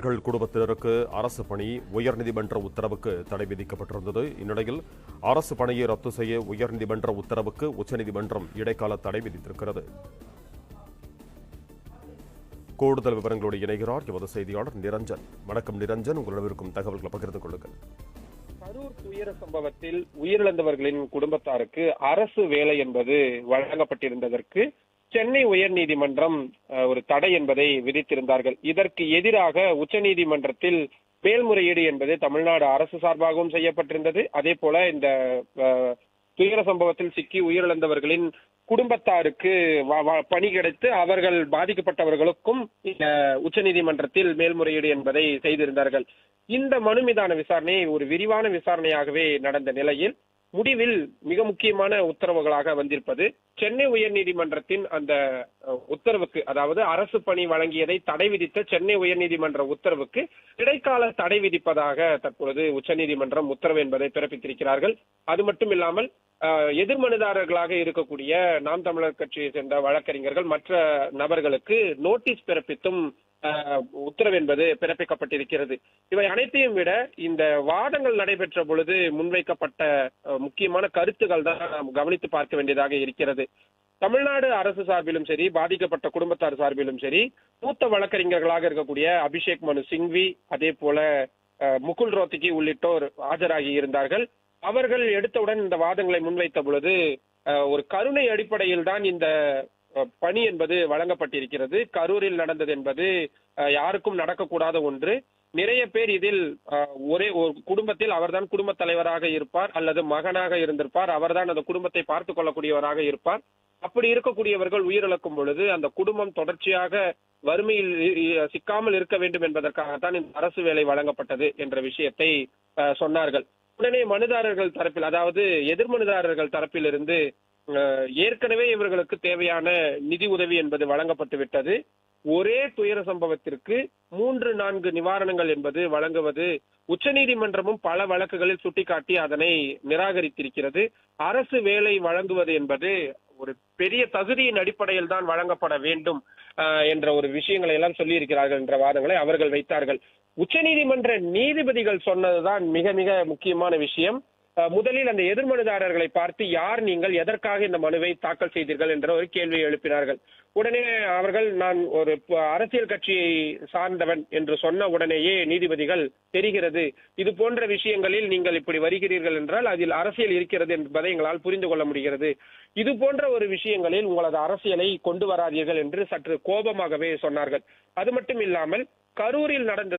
குடும்பத்தினருக்கு அரசு பணி உயர்நீதிமன்ற உத்தரவுக்கு தடை விதிக்கப்பட்டிருந்தது. இந்நிலையில் அரசு பணியை ரத்து செய்ய உயர்நீதிமன்ற உத்தரவுக்கு உச்சநீதிமன்றம் இடைக்கால தடை விதித்திருக்கிறது. கூடுதல் விவரங்களோடு இணைகிறார் எமது செய்தியாளர் நிரஞ்சன். வணக்கம் நிரஞ்சன், உங்களிடம் இருக்கும் தகவல்களை பகிர்ந்து கொள்ளுங்கள். கரூர் துயர சம்பவத்தில் உயிரிழந்தவர்களின் குடும்பத்தாருக்கு அரசு வேலை என்பது வழங்கப்பட்டிருந்ததற்கு சென்னை உயர்நீதிமன்றம் ஒரு தடை என்பதை விதித்திருந்தார்கள். இதற்கு எதிராக உச்சநீதிமன்றத்தில் மேல்முறையீடு என்பது தமிழ்நாடு அரசு சார்பாகவும் செய்யப்பட்டிருந்தது. அதே போல இந்த துயர சம்பவத்தில் சிக்கி உயிரிழந்தவர்களின் குடும்பத்தாருக்கு பணி கிடைத்து அவர்கள் பாதிக்கப்பட்டவர்களுக்கும் உச்சநீதிமன்றத்தில் மேல்முறையீடு என்பதை செய்திருந்தார்கள். இந்த மனு மீதான விசாரணை ஒரு விரிவான விசாரணையாகவே நடந்த நிலையில் முடிவில் மிக முக்கியமான உத்தரவுகளாக வந்திருப்பது சென்னை உயர்நீதிமன்றத்தின் அந்த உத்தரவுக்கு, அதாவது அரசு பணி வழங்கியதை தடை விதித்த சென்னை உயர்நீதிமன்ற உத்தரவுக்கு இடைக்கால தடை விதிப்பதாக தற்பொழுது உச்சநீதிமன்றம் உத்தரவு என்பதை பிறப்பித்திருக்கிறார்கள். அது மட்டும் இல்லாமல் எதிர்மனுதாரர்களாக இருக்கக்கூடிய நாம் தமிழர் கட்சியை சேர்ந்த வழக்கறிஞர்கள் மற்ற நபர்களுக்கு நோட்டீஸ் பிறப்பித்தும் உத்தரவு என்பது பிறப்பிக்கப்பட்டிருக்கிறது. இவை அனைத்தையும் விட இந்த வாதங்கள் நடைபெற்ற பொழுது முன்வைக்கப்பட்ட முக்கியமான கருத்துக்கள் தான் நாம் கவனித்து பார்க்க வேண்டியதாக இருக்கிறது. தமிழ்நாடு அரசு சார்பிலும் சரி, பாதிக்கப்பட்ட குடும்பத்தார் சார்பிலும் சரி, மூத்த வழக்கறிஞர்களாக இருக்கக்கூடிய அபிஷேக் மனு சிங்வி, அதே போல முகுல் ரோத்தகி உள்ளிட்டோர் ஆஜராகி இருந்தார்கள். அவர்கள் எடுத்தவுடன் இந்த வாதங்களை முன்வைத்த பொழுது ஒரு கருணை அடிப்படையில் தான் இந்த பணி என்பது வழங்கப்பட்டிருக்கிறது. கரூரில் நடந்தது என்பது யாருக்கும் நடக்கக்கூடாத ஒன்று. நிறைய பேர் இதில் ஒரே ஒரு குடும்பத்தில் அவர்தான் குடும்ப தலைவராக இருப்பார் அல்லது மகனாக இருந்திருப்பார், அவர்தான் அந்த குடும்பத்தை பார்த்துக் கொள்ளக்கூடியவராக இருப்பார். அப்படி இருக்கக்கூடியவர்கள் உயிரிழக்கும் பொழுது அந்த குடும்பம் தொடர்ச்சியாக வறுமையில் சிக்காமல் இருக்க வேண்டும் என்பதற்காகத்தான் இந்த அரசு வேலை வழங்கப்பட்டது என்ற விஷயத்தை சொன்னார்கள். உடனே மனுதாரர்கள் தரப்பில், அதாவது எதிர்மனுதாரர்கள் தரப்பிலிருந்து ஏற்கனவே இவர்களுக்கு தேவையான நிதி உதவி என்பது வழங்கப்பட்டு விட்டது, ஒரே துயர சம்பவத்திற்கு 3-4 நிவாரணங்கள் என்பது வழங்குவது உச்சநீதிமன்றமும் பல வழக்குகளில் சுட்டிக்காட்டி அதனை நிராகரித்திருக்கிறது. அரசு வேலை வழங்குவது என்பது ஒரு பெரிய தகுதியின் அடிப்படையில் தான் வழங்கப்பட வேண்டும் என்ற ஒரு விஷயங்களை எல்லாம் சொல்லி இருக்கிறார்கள் என்ற வாதங்களை அவர்கள் வைத்தார்கள். உச்சநீதிமன்ற நீதிபதிகள் சொன்னதுதான் மிக மிக முக்கியமான விஷயம். முதலில் அந்த எதிர்மனுதாரர்களை பார்த்து, யார் நீங்கள், எதற்காக இந்த மனுவை தாக்கல் செய்தீர்கள் என்ற ஒரு கேள்வியை எழுப்பினார்கள். உடனே அவர்கள், நான் ஒரு அரசியல் கட்சியை சார்ந்தவன் என்று சொன்ன உடனேயே நீதிபதிகள், தெரிகிறது, இது போன்ற விஷயங்களில் நீங்கள் இப்படி வருகிறீர்கள் என்றால் அதில் அரசியல் இருக்கிறது என்பதை எங்களால் புரிந்து கொள்ள முடிகிறது, இது போன்ற ஒரு விஷயங்களில் உங்களது அரசியலை கொண்டு வராதீர்கள் என்று சற்று கோபமாகவே சொன்னார்கள். அது மட்டும் இல்லாமல் கரூரில் நடந்த